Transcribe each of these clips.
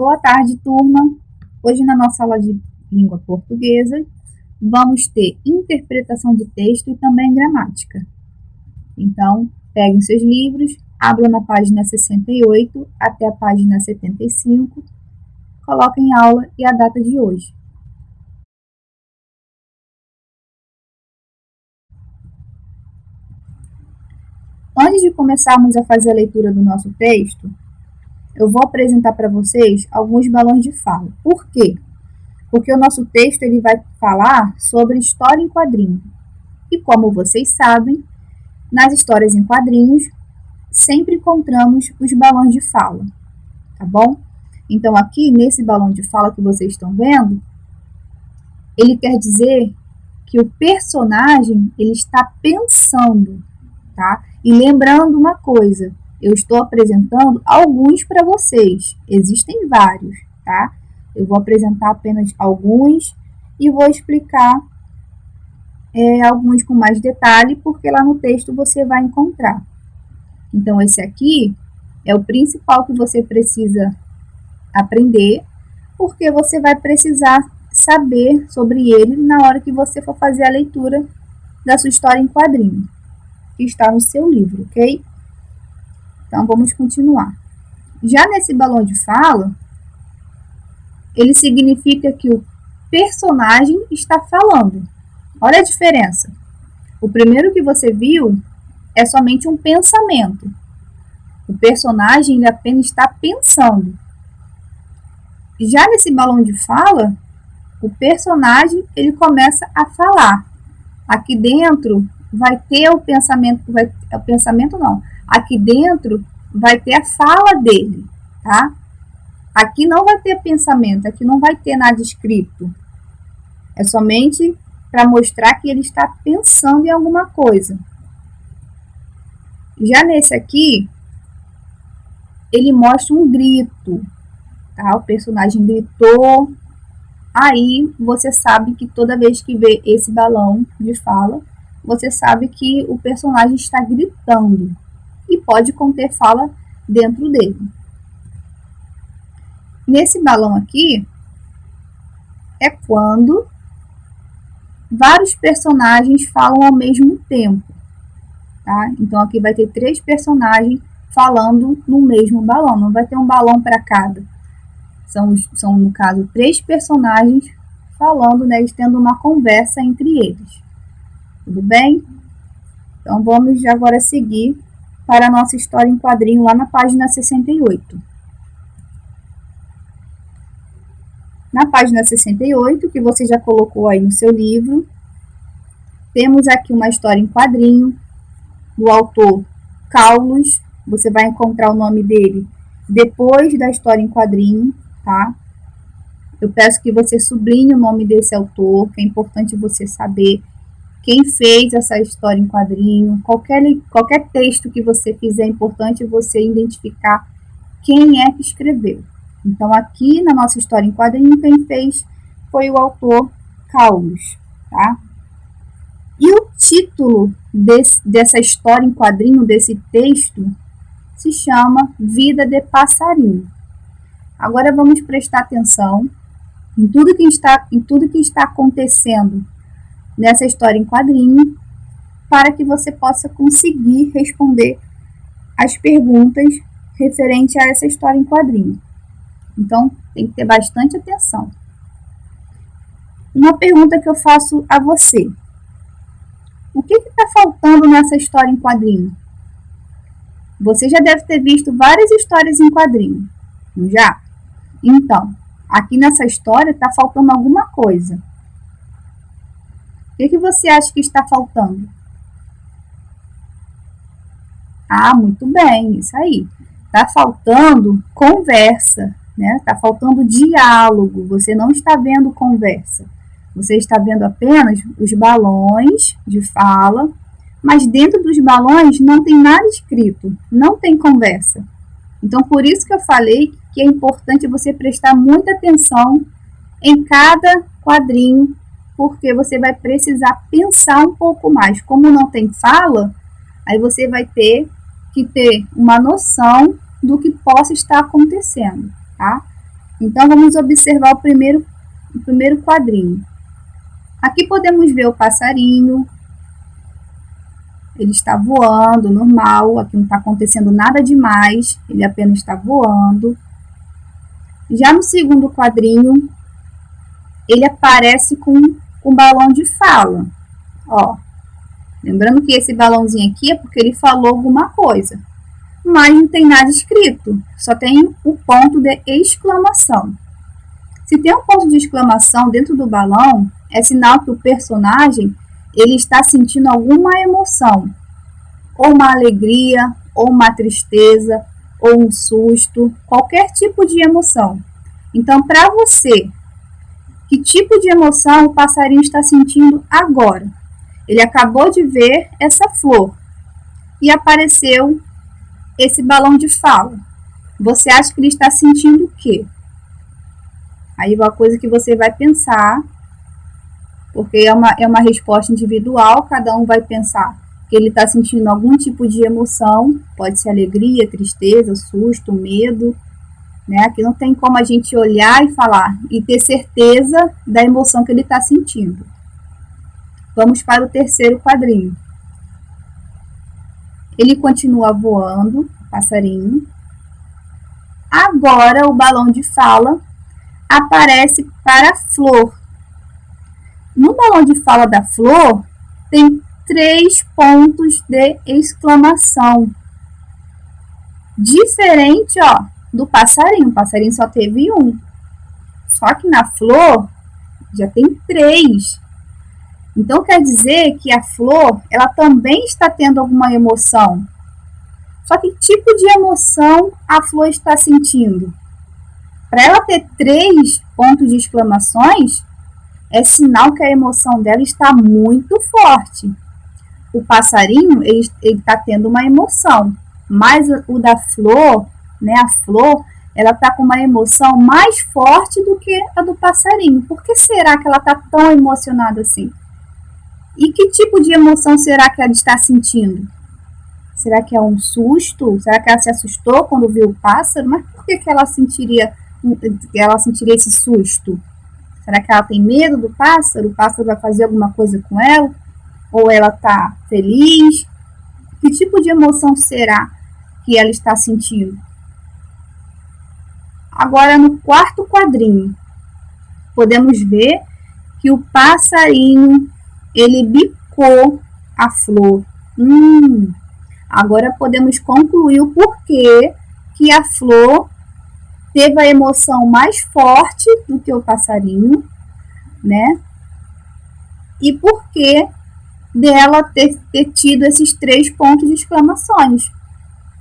Boa tarde, turma! Hoje na nossa aula de língua portuguesa, vamos ter interpretação de texto e também gramática. Então, peguem seus livros, abram na página 68 até a página 75, coloquem a aula e a data de hoje. Antes de começarmos a fazer a leitura do nosso texto, eu vou apresentar para vocês alguns balões de fala. Por quê? Porque o nosso texto ele vai falar sobre história em quadrinho. E como vocês sabem, nas histórias em quadrinhos, sempre encontramos os balões de fala, tá bom? Então aqui, nesse balão de fala que vocês estão vendo, ele quer dizer que o personagem ele está pensando, tá? E lembrando uma coisa, eu estou apresentando alguns para vocês, existem vários, tá? Eu vou apresentar apenas alguns e vou explicar alguns com mais detalhe, porque lá no texto você vai encontrar. Então, esse aqui é o principal que você precisa aprender, porque você vai precisar saber sobre ele na hora que você for fazer a leitura da sua história em quadrinho, que está no seu livro, ok? Então, vamos continuar. Já nesse balão de fala, ele significa que o personagem está falando. Olha a diferença. O primeiro que você viu é somente um pensamento. O personagem ele apenas está pensando. Já nesse balão de fala, o personagem ele começa a falar. Aqui dentro vai ter o pensamento, aqui dentro vai ter a fala dele, tá? Aqui não vai ter pensamento, aqui não vai ter nada escrito. É somente para mostrar que ele está pensando em alguma coisa. Já nesse aqui, ele mostra um grito, tá? O personagem gritou. Aí você sabe que toda vez que vê esse balão de fala, você sabe que o personagem está gritando e pode conter fala dentro dele. Nesse balão aqui é quando vários personagens falam ao mesmo tempo, tá? Então aqui vai ter 3 personagens falando no mesmo balão, não vai ter um balão para cada. São, no caso, 3 personagens falando, né, tendo uma conversa entre eles. Tudo bem? Então vamos agora seguir para a nossa história em quadrinho lá na página 68. Na página 68, que você já colocou aí no seu livro, temos aqui uma história em quadrinho do autor Carlos. Você vai encontrar o nome dele depois da história em quadrinho, tá? Eu peço que você sublinhe o nome desse autor, que é importante você saber quem fez essa história em quadrinho. Qualquer texto que você fizer, é importante você identificar quem é que escreveu. Então, aqui na nossa história em quadrinho, quem fez foi o autor Carlos, tá? E o título dessa história em quadrinho, desse texto, se chama Vida de Passarinho. Agora vamos prestar atenção em tudo que está acontecendo nessa história em quadrinho, para que você possa conseguir responder as perguntas referentes a essa história em quadrinho. Então, tem que ter bastante atenção. Uma pergunta que eu faço a você. O que está faltando nessa história em quadrinho? Você já deve ter visto várias histórias em quadrinho, não já? Então, aqui nessa história está faltando alguma coisa. O que você acha que está faltando? Ah, muito bem, isso aí. Está faltando conversa, né? Está faltando diálogo. Você não está vendo conversa. Você está vendo apenas os balões de fala, mas dentro dos balões não tem nada escrito, não tem conversa. Então, por isso que eu falei que é importante você prestar muita atenção em cada quadrinho, porque você vai precisar pensar um pouco mais. Como não tem fala, aí você vai ter que ter uma noção do que possa estar acontecendo, tá? Então, vamos observar o primeiro quadrinho. Aqui podemos ver o passarinho. Ele está voando, normal. Aqui não está acontecendo nada demais. Ele apenas está voando. Já no segundo quadrinho, ele aparece com um balão de fala. Ó, lembrando que esse balãozinho aqui é porque ele falou alguma coisa. Mas não tem nada escrito. Só tem o ponto de exclamação. Se tem um ponto de exclamação dentro do balão, é sinal que o personagem ele está sentindo alguma emoção. Ou uma alegria, ou uma tristeza, ou um susto, qualquer tipo de emoção. Então, para você, que tipo de emoção o passarinho está sentindo agora? Ele acabou de ver essa flor e apareceu esse balão de fala. Você acha que ele está sentindo o quê? Aí é uma coisa que você vai pensar, porque é uma resposta individual, cada um vai pensar que ele está sentindo algum tipo de emoção, pode ser alegria, tristeza, susto, medo, né? Aqui não tem como a gente olhar e falar e ter certeza da emoção que ele está sentindo. Vamos para o terceiro quadrinho. Ele continua voando, o passarinho. Agora o balão de fala aparece para a flor. No balão de fala da flor, tem 3 pontos de exclamação. Diferente, ó, do passarinho. O passarinho só teve 1. Só que na flor, já tem 3. Então, quer dizer que a flor, ela também está tendo alguma emoção. Só que tipo de emoção a flor está sentindo? Para ela ter 3 pontos de exclamações, é sinal que a emoção dela está muito forte. O passarinho, ele está tendo uma emoção, mas o da flor, né, a flor, ela está com uma emoção mais forte do que a do passarinho. Por que será que ela está tão emocionada assim? E que tipo de emoção será que ela está sentindo? Será que é um susto? Será que ela se assustou quando viu o pássaro? Mas por que ela sentiria esse susto? Será que ela tem medo do pássaro? O pássaro vai fazer alguma coisa com ela? Ou ela está feliz? Que tipo de emoção será que ela está sentindo? Agora, no quarto quadrinho, podemos ver que o passarinho, ele bicou a flor. Agora podemos concluir o porquê que a flor teve a emoção mais forte do que o passarinho, né? E porquê dela ter tido esses 3 pontos de exclamações.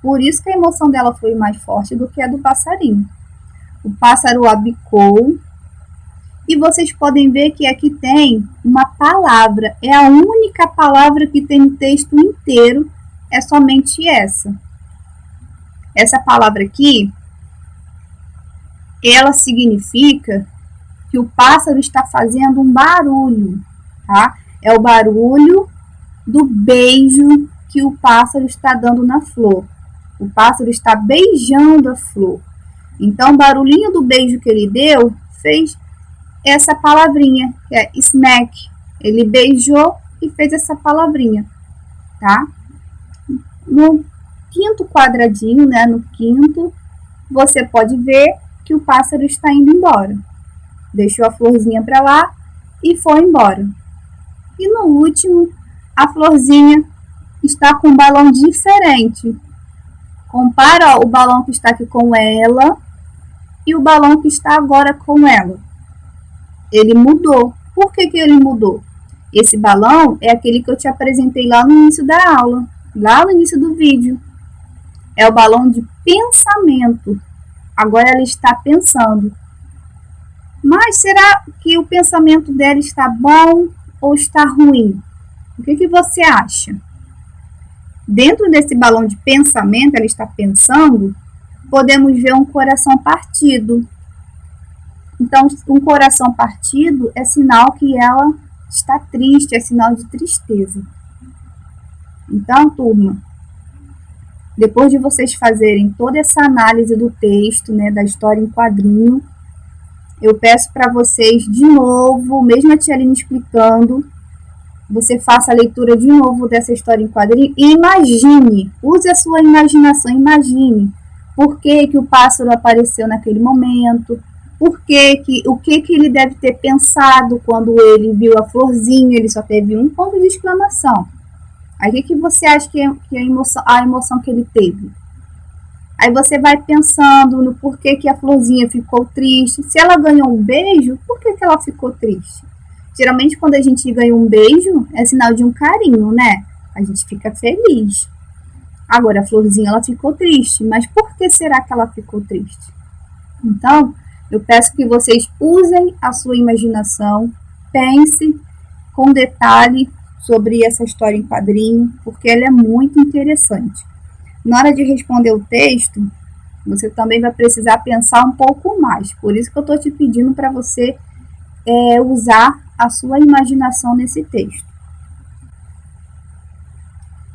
Por isso que a emoção dela foi mais forte do que a do passarinho. O pássaro a bicou. E vocês podem ver que aqui tem uma palavra. É a única palavra que tem no texto inteiro. É somente essa. Essa palavra aqui, ela significa que o pássaro está fazendo um barulho, tá? É o barulho do beijo que o pássaro está dando na flor. O pássaro está beijando a flor. Então, o barulhinho do beijo que ele deu fez essa palavrinha, que é smack. Ele beijou e fez essa palavrinha, tá? No quinto quadradinho, né, no quinto, você pode ver que o pássaro está indo embora. Deixou a florzinha para lá e foi embora. E no último, a florzinha está com um balão diferente. Compara o balão que está aqui com ela e o balão que está agora com ela. Ele mudou. Por que ele mudou? Esse balão é aquele que eu te apresentei lá no início da aula, lá no início do vídeo. É o balão de pensamento. Agora ela está pensando. Mas será que o pensamento dela está bom ou está ruim? O que você acha? Dentro desse balão de pensamento, ela está pensando, podemos ver um coração partido. Então, um coração partido é sinal que ela está triste, é sinal de tristeza. Então, turma, depois de vocês fazerem toda essa análise do texto, né, da história em quadrinho, eu peço para vocês de novo, mesmo a tia Aline explicando, você faça a leitura de novo dessa história em quadrinho e imagine, use a sua imaginação, imagine por que o pássaro apareceu naquele momento, o que ele deve ter pensado quando ele viu a florzinha, ele só teve um ponto de exclamação. Aí o que você acha que é a emoção que ele teve? Aí você vai pensando no porquê que a florzinha ficou triste. Se ela ganhou um beijo, por que ela ficou triste? Geralmente quando a gente ganha um beijo, é sinal de um carinho, né? A gente fica feliz. Agora a florzinha ela ficou triste, mas por que será que ela ficou triste? Então, eu peço que vocês usem a sua imaginação, pense com detalhe sobre essa história em quadrinho, porque ela é muito interessante. Na hora de responder o texto, você também vai precisar pensar um pouco mais. Por isso que eu estou te pedindo para você usar a sua imaginação nesse texto.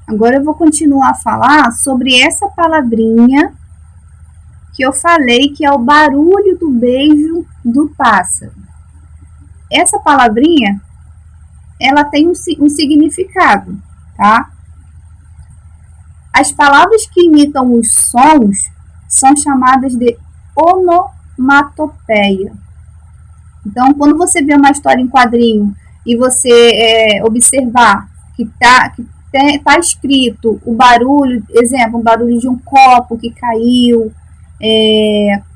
Agora eu vou continuar a falar sobre essa palavrinha que eu falei, que é o barulho do beijo do pássaro. Essa palavrinha, ela tem um significado, tá? As palavras que imitam os sons são chamadas de onomatopeia. Então, quando você vê uma história em quadrinho e você observar que tá escrito o barulho, exemplo, um barulho de um copo que caiu,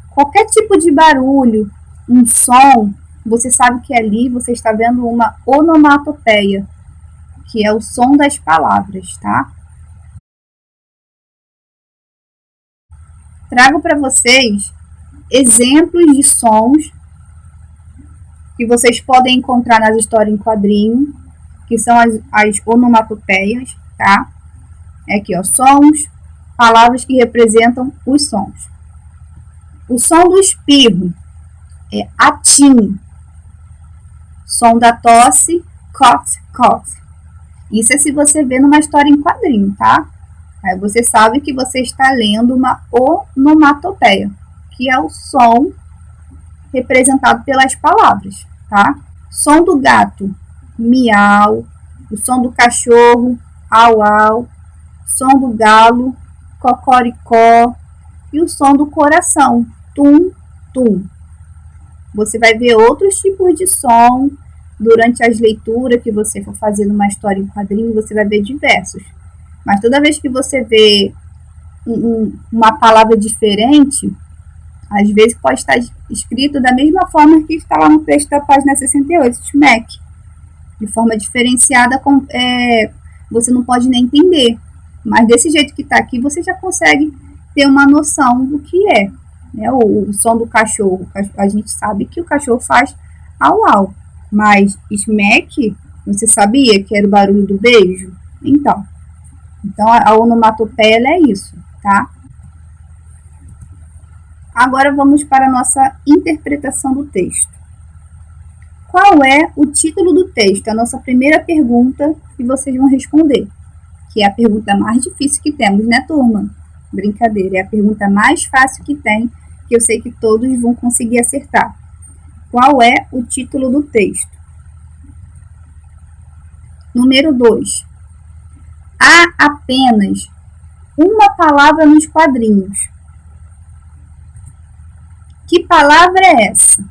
qualquer tipo de barulho, um som, você sabe que ali você está vendo uma onomatopeia, que é o som das palavras, tá? Trago para vocês exemplos de sons que vocês podem encontrar nas histórias em quadrinho, que são as onomatopeias, tá? Aqui, ó, sons, palavras que representam os sons. O som do espirro é atim. Som da tosse, cough, cough. Isso é se você vê numa história em quadrinho, tá? Aí você sabe que você está lendo uma onomatopeia, que é o som representado pelas palavras, tá? Som do gato, miau. O som do cachorro, au, au. Som do galo, cocoricó. E o som do coração, tum, tum. Você vai ver outros tipos de som durante as leituras que você for fazer numa história em quadrinho, você vai ver diversos. Mas toda vez que você vê uma palavra diferente, às vezes pode estar escrito da mesma forma que está lá no texto da página 68, SMAC. De forma diferenciada, você não pode nem entender. Mas desse jeito que está aqui, você já consegue ter uma noção do que é. Né? O som do cachorro, a gente sabe que o cachorro faz au, au. Mas SMAC, você sabia que era o barulho do beijo? Então a onomatopeia é isso, tá? Agora vamos para a nossa interpretação do texto. Qual é o título do texto? A nossa primeira pergunta que vocês vão responder, que é a pergunta mais difícil que temos, né, turma? Brincadeira, é a pergunta mais fácil que tem, que eu sei que todos vão conseguir acertar. Qual é o título do texto? Número 2. Há apenas uma palavra nos quadrinhos. Que palavra é essa?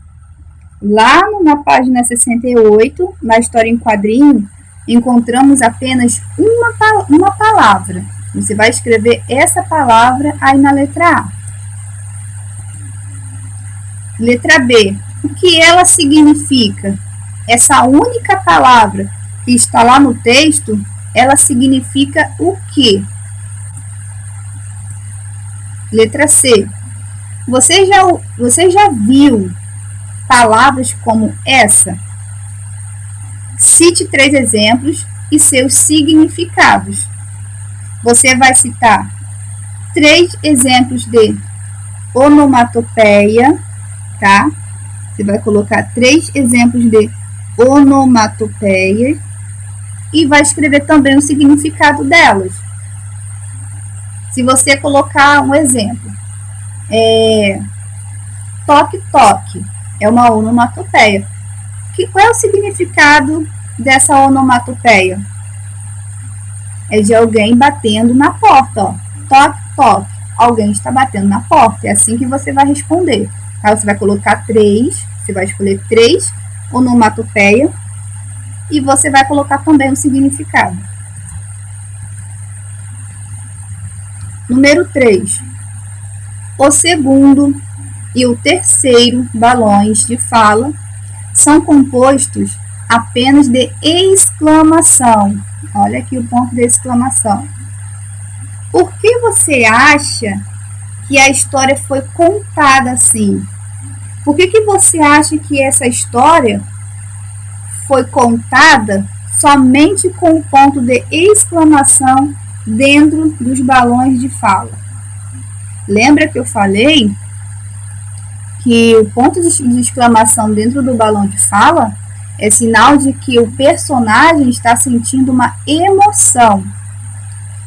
Lá na página 68, na história em quadrinho, encontramos apenas uma palavra. Você vai escrever essa palavra aí na letra A. Letra B. O que ela significa? Essa única palavra que está lá no texto, ela significa o quê? Letra C. Você já viu palavras como essa? Cite 3 exemplos e seus significados. Você vai citar 3 exemplos de onomatopeia, tá? Você vai colocar 3 exemplos de onomatopeia e vai escrever também o significado delas. Se você colocar um exemplo, toque, toque, É uma onomatopeia. Qual é o significado dessa onomatopeia? É de alguém batendo na porta, ó. Toque, toque. Alguém está batendo na porta. É assim que você vai responder. Tá? Você vai colocar 3, você vai escolher 3 onomatopeia e você vai colocar também o significado. Número 3. O segundo e o terceiro balões de fala são compostos apenas de exclamação. Olha aqui o ponto de exclamação. Por que você acha que a história foi contada assim? Por que você acha que essa história foi contada somente com o ponto de exclamação dentro dos balões de fala? Lembra que eu falei que o ponto de exclamação dentro do balão de fala é sinal de que o personagem está sentindo uma emoção.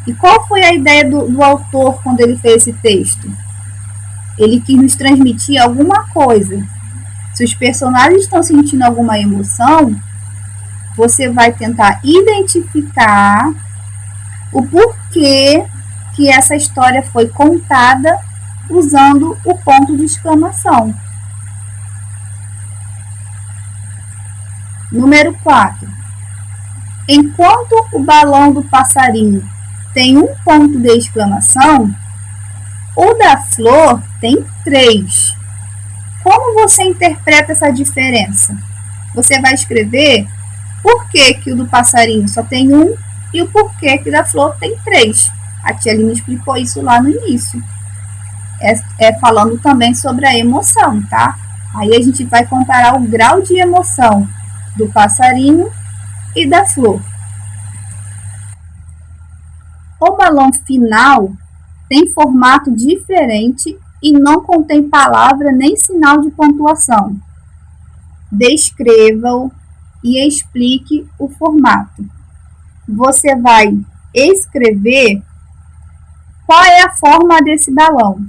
E qual foi a ideia do autor quando ele fez esse texto? Ele quis nos transmitir alguma coisa. Se os personagens estão sentindo alguma emoção, você vai tentar identificar o porquê que essa história foi contada usando o ponto de exclamação. Número 4. Enquanto o balão do passarinho tem um ponto de exclamação, o da flor tem 3. Como você interpreta essa diferença? Você vai escrever por que o do passarinho só tem 1 e o porquê que o da flor tem 3. A tia Aline explicou isso lá no início. Falando também sobre a emoção, tá? Aí a gente vai comparar o grau de emoção do passarinho e da flor. O balão final tem formato diferente e não contém palavra nem sinal de pontuação. Descreva-o e explique o formato. Você vai escrever qual é a forma desse balão.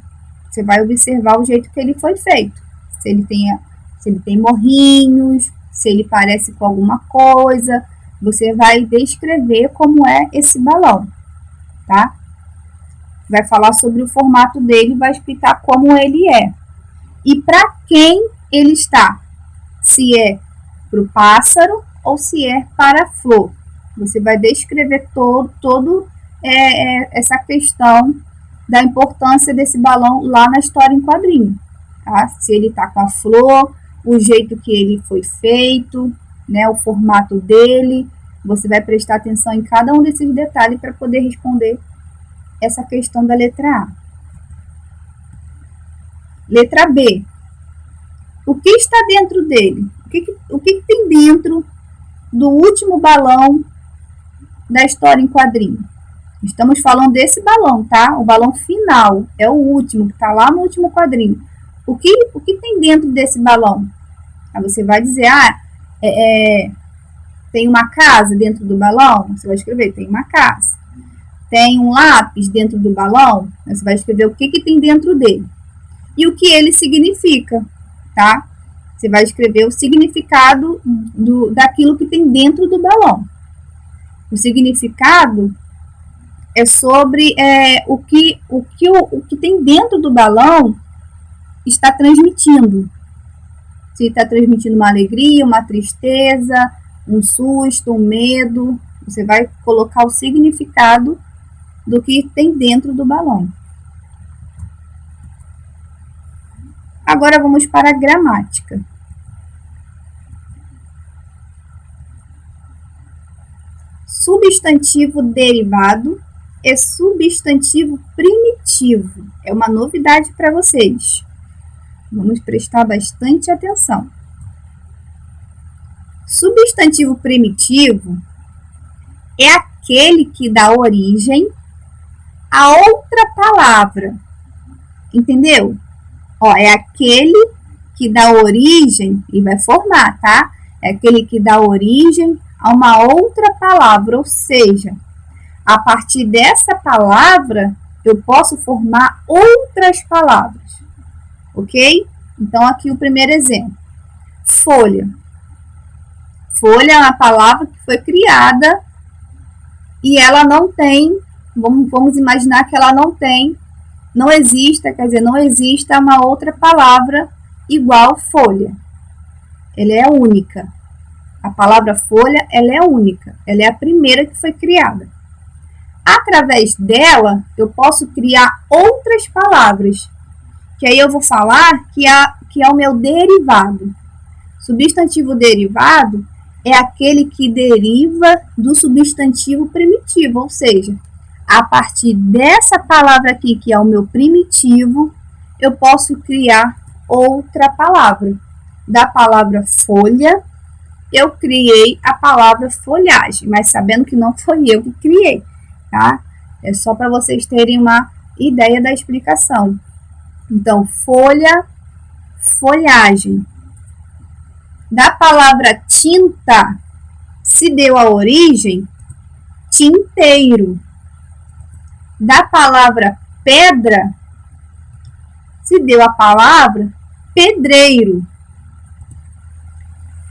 Você vai observar o jeito que ele foi feito. Se ele tem morrinhos, se ele parece com alguma coisa. Você vai descrever como é esse balão, tá? Vai falar sobre o formato dele, vai explicar como ele é. E para quem ele está. Se é para o pássaro ou se é para a flor. Você vai descrever todo essa questão da importância desse balão lá na história em quadrinho. Tá? Se ele está com a flor, o jeito que ele foi feito, né, o formato dele. Você vai prestar atenção em cada um desses detalhes para poder responder essa questão da letra A. Letra B. O que está dentro dele? O que tem dentro do último balão da história em quadrinho? Estamos falando desse balão, tá? O balão final é o último, que está lá no último quadrinho. O que tem dentro desse balão? Aí você vai dizer, tem uma casa dentro do balão? Você vai escrever, tem uma casa. Tem um lápis dentro do balão? Você vai escrever o que tem dentro dele. E o que ele significa, tá? Você vai escrever o significado daquilo que tem dentro do balão. O significado é sobre o que tem dentro do balão está transmitindo. Se está transmitindo uma alegria, uma tristeza, um susto, um medo. Você vai colocar o significado do que tem dentro do balão. Agora vamos para a gramática. Substantivo derivado e substantivo primitivo. É uma novidade para vocês. Vamos prestar bastante atenção. Substantivo primitivo é aquele que dá origem a outra palavra. Entendeu? É aquele que dá origem, e vai formar, tá? É aquele que dá origem a uma outra palavra, ou seja, a partir dessa palavra, eu posso formar outras palavras, ok? Então, aqui o primeiro exemplo. folha. Folha é uma palavra que foi criada e ela não tem, vamos imaginar que ela não exista uma outra palavra igual folha. Ela é única. A palavra folha, ela é única. Ela é a primeira que foi criada. Através dela, eu posso criar outras palavras, que aí eu vou falar que é o meu derivado. Substantivo derivado é aquele que deriva do substantivo primitivo, ou seja, a partir dessa palavra aqui, que é o meu primitivo, eu posso criar outra palavra. Da palavra folha, eu criei a palavra folhagem, mas sabendo que não foi eu que criei, tá? É só para vocês terem uma ideia da explicação. Então, folha, folhagem. Da palavra tinta, se deu a origem, tinteiro. Da palavra pedra, se deu a palavra pedreiro.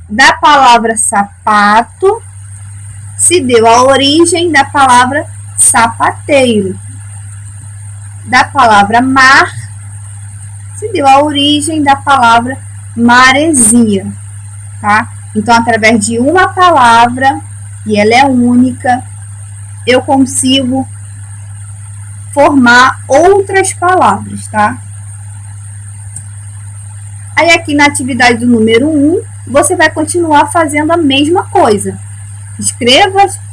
Da palavra sapato, se deu a origem da palavra sapateiro. Da palavra mar, se deu a origem da palavra maresia, tá? Então, através de uma palavra, e ela é única, eu consigo formar outras palavras, tá? Aí, aqui na atividade do número 1, você vai continuar fazendo a mesma coisa.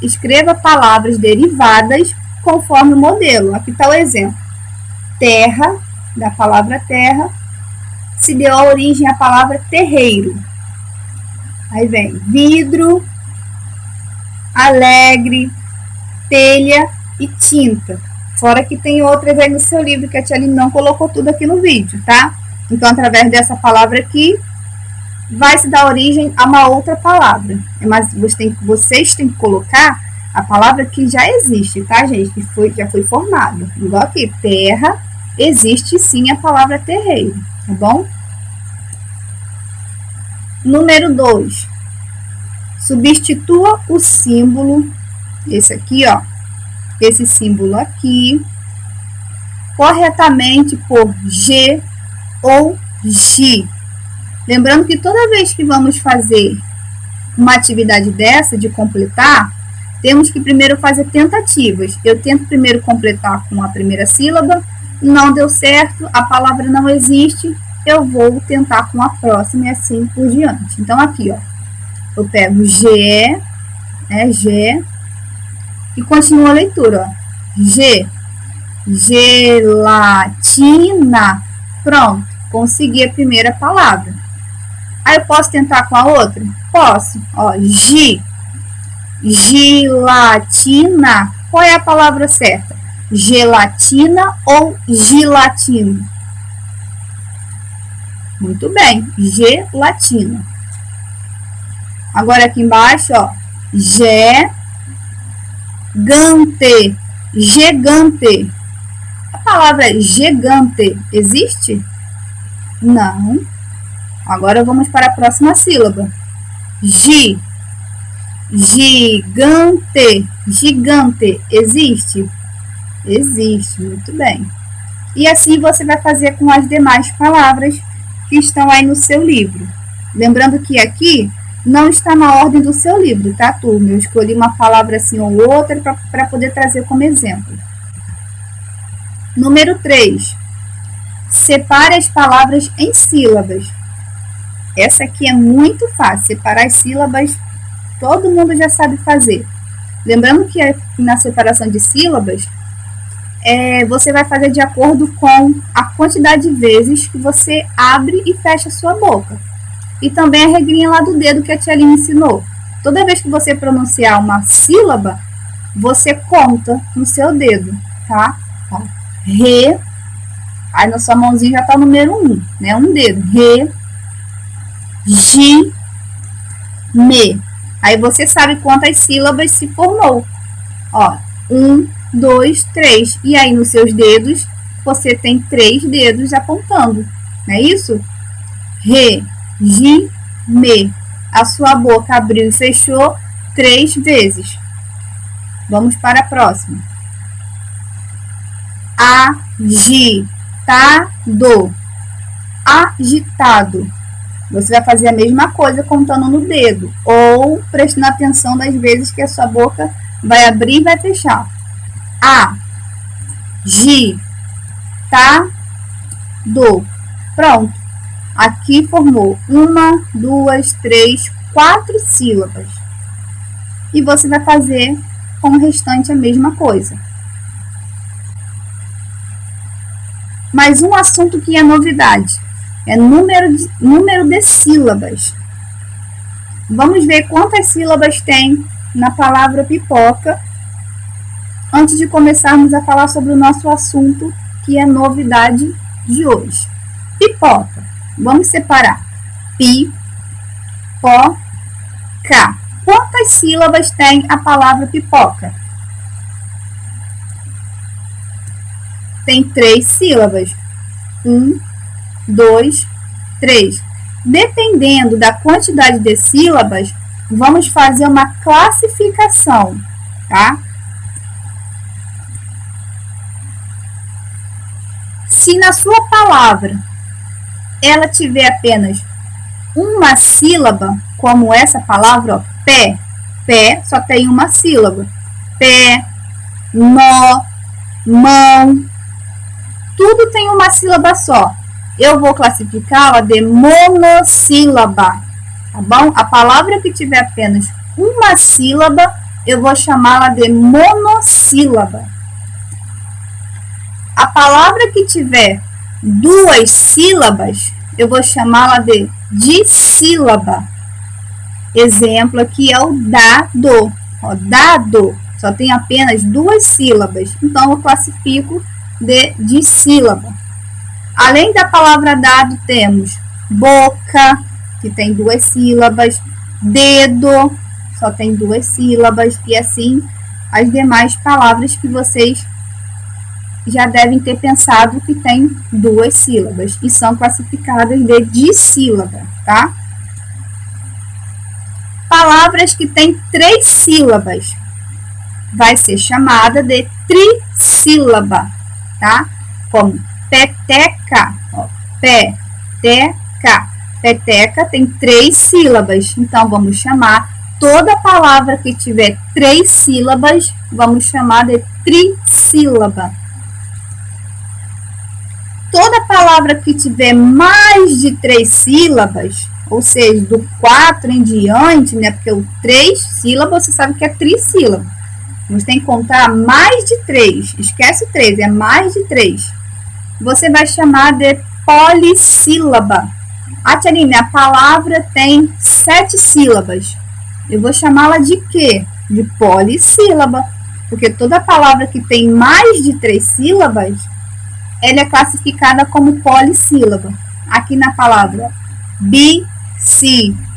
Escreva palavras derivadas conforme o modelo. Aqui está o exemplo. Terra, da palavra terra, se deu a origem à palavra terreiro. Aí vem vidro, alegre, telha e tinta. Fora que tem outras aí no seu livro que a Tia Aline não colocou tudo aqui no vídeo, tá? Então, através dessa palavra aqui, vai se dar origem a uma outra palavra. Mas vocês têm que colocar a palavra que já existe, tá, gente? Que já foi formada. Igual aqui, terra, existe sim a palavra terreiro, tá bom? Número 2. Substitua o símbolo, esse aqui, ó, esse símbolo aqui, corretamente por G ou G. Lembrando que toda vez que vamos fazer uma atividade dessa, de completar, temos que primeiro fazer tentativas. Eu tento primeiro completar com a primeira sílaba, não deu certo, a palavra não existe, eu vou tentar com a próxima e assim por diante. Então, aqui, ó, eu pego G, G, e continuo a leitura, ó. G, gelatina, pronto, consegui a primeira palavra. Aí eu posso tentar com a outra? Posso, ó, gelatina, qual é a palavra certa? Gelatina ou gelatina? Muito bem, gelatina. Agora aqui embaixo, ó, gigante, gigante. A palavra gigante existe? Não. Agora vamos para a próxima sílaba. Gigante, gigante, existe? Existe, muito bem. E assim você vai fazer com as demais palavras que estão aí no seu livro. Lembrando que aqui não está na ordem do seu livro, tá, turma? Eu escolhi uma palavra assim ou outra para poder trazer como exemplo. Número 3. Separe as palavras em sílabas. Essa aqui é muito fácil. Separar as sílabas, todo mundo já sabe fazer. Lembrando que na separação de sílabas, você vai fazer de acordo com a quantidade de vezes que você abre e fecha a sua boca. E também a regrinha lá do dedo que a Tia Aline ensinou. Toda vez que você pronunciar uma sílaba, você conta no seu dedo, tá? Ó, re, aí na sua mãozinha já tá o número 1, né? Um dedo. Re, gi, me. Aí você sabe quantas sílabas se formou. Ó, 1, 2, 3. E aí nos seus dedos, você tem 3 dedos apontando. Não é isso? Re, gi, me. A sua boca abriu e fechou 3 vezes. Vamos para a próxima. Agitado. Agitado. Você vai fazer a mesma coisa contando no dedo, ou prestando atenção das vezes que a sua boca vai abrir e vai fechar. Agitado. Pronto. Aqui formou 1, 2, 3, 4 sílabas. E você vai fazer com o restante a mesma coisa. Mais um assunto que é novidade. É número de sílabas. Vamos ver quantas sílabas tem na palavra pipoca antes de começarmos a falar sobre o nosso assunto, que é novidade de hoje. Pipoca. Vamos separar. Pipoca. Quantas sílabas tem a palavra pipoca? Tem 3 sílabas. 1, 2, 3. Dependendo da quantidade de sílabas, vamos fazer uma classificação, tá? Se na sua palavra ela tiver apenas uma sílaba, como essa palavra, ó, pé, pé só tem uma sílaba. Pé, nó, mão, tudo tem uma sílaba só. Eu vou classificá-la de monossílaba, tá bom? A palavra que tiver apenas uma sílaba, eu vou chamá-la de monossílaba. A palavra que tiver 2 sílabas, eu vou chamá-la de dissílaba. Exemplo aqui é o dado. Ó, dado só tem apenas 2 sílabas, então eu classifico de dissílaba. Além da palavra dado, temos boca, que tem 2 sílabas, dedo, só tem 2 sílabas, e assim as demais palavras que vocês já devem ter pensado que tem 2 sílabas e são classificadas de dissílaba, tá? Palavras que têm 3 sílabas vai ser chamada de trissílaba, tá? Como peteca, ó, peteca. Peteca tem 3 sílabas, então vamos chamar toda palavra que tiver 3 sílabas, vamos chamar de trissílaba. Toda palavra que tiver mais de 3 sílabas, ou seja, do 4 em diante, né? Porque o 3 sílabas, você sabe que é trissílaba. Você tem que contar mais de 3. Esquece 3, é mais de 3. Você vai chamar de polissílaba. Tialine, a palavra tem 7 sílabas. Eu vou chamá-la de quê? De polissílaba. Porque toda palavra que tem mais de 3 sílabas, ela é classificada como polissílaba. Aqui na palavra bicicleta.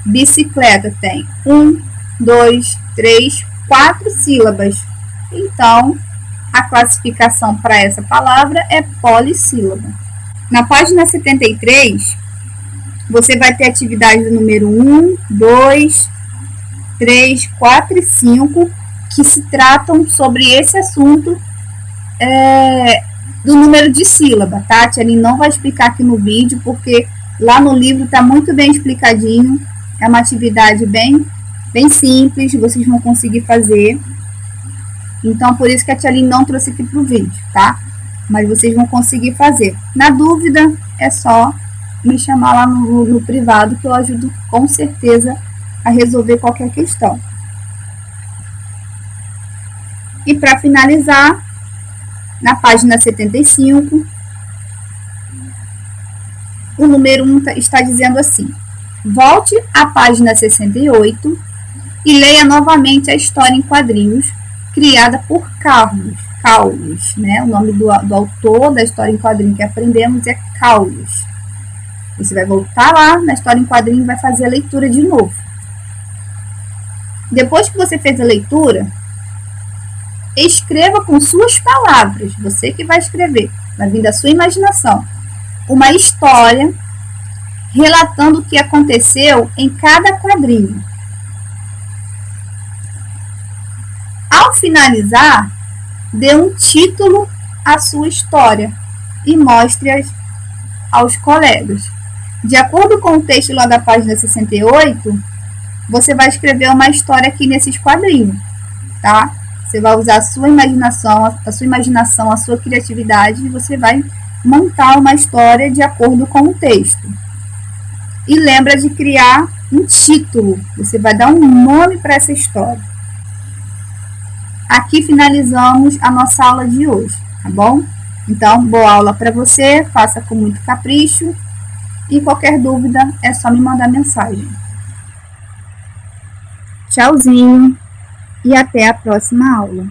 Bicicleta tem 1, 2, 3, 4 sílabas. Então, a classificação para essa palavra é polissílaba. Na página 73, você vai ter atividade do número 1, 2, 3, 4 e 5, que se tratam sobre esse assunto do número de sílaba, tá? A Tialine não vai explicar aqui no vídeo, porque lá no livro está muito bem explicadinho. É uma atividade bem simples, vocês vão conseguir fazer. Então, por isso que a Tialine não trouxe aqui para o vídeo, tá? Mas vocês vão conseguir fazer. Na dúvida, é só me chamar lá no privado, que eu ajudo com certeza a resolver qualquer questão. E para finalizar, na página 75, o número 1 está dizendo assim: volte à página 68 e leia novamente a história em quadrinhos criada por Carlos, né? O nome do autor da história em quadrinho que aprendemos é Carlos. Você vai voltar lá na história em quadrinho e vai fazer a leitura de novo. Depois que você fez a leitura, escreva com suas palavras, você que vai escrever, vai vir da sua imaginação, uma história relatando o que aconteceu em cada quadrinho. Ao finalizar, dê um título à sua história e mostre-a aos colegas. De acordo com o texto lá da página 68, você vai escrever uma história aqui nesses quadrinhos, tá? Você vai usar a sua imaginação, a sua criatividade e você vai montar uma história de acordo com o texto. E lembra de criar um título, você vai dar um nome para essa história. Aqui finalizamos a nossa aula de hoje, tá bom? Então, boa aula para você, faça com muito capricho e qualquer dúvida é só me mandar mensagem. Tchauzinho e até a próxima aula.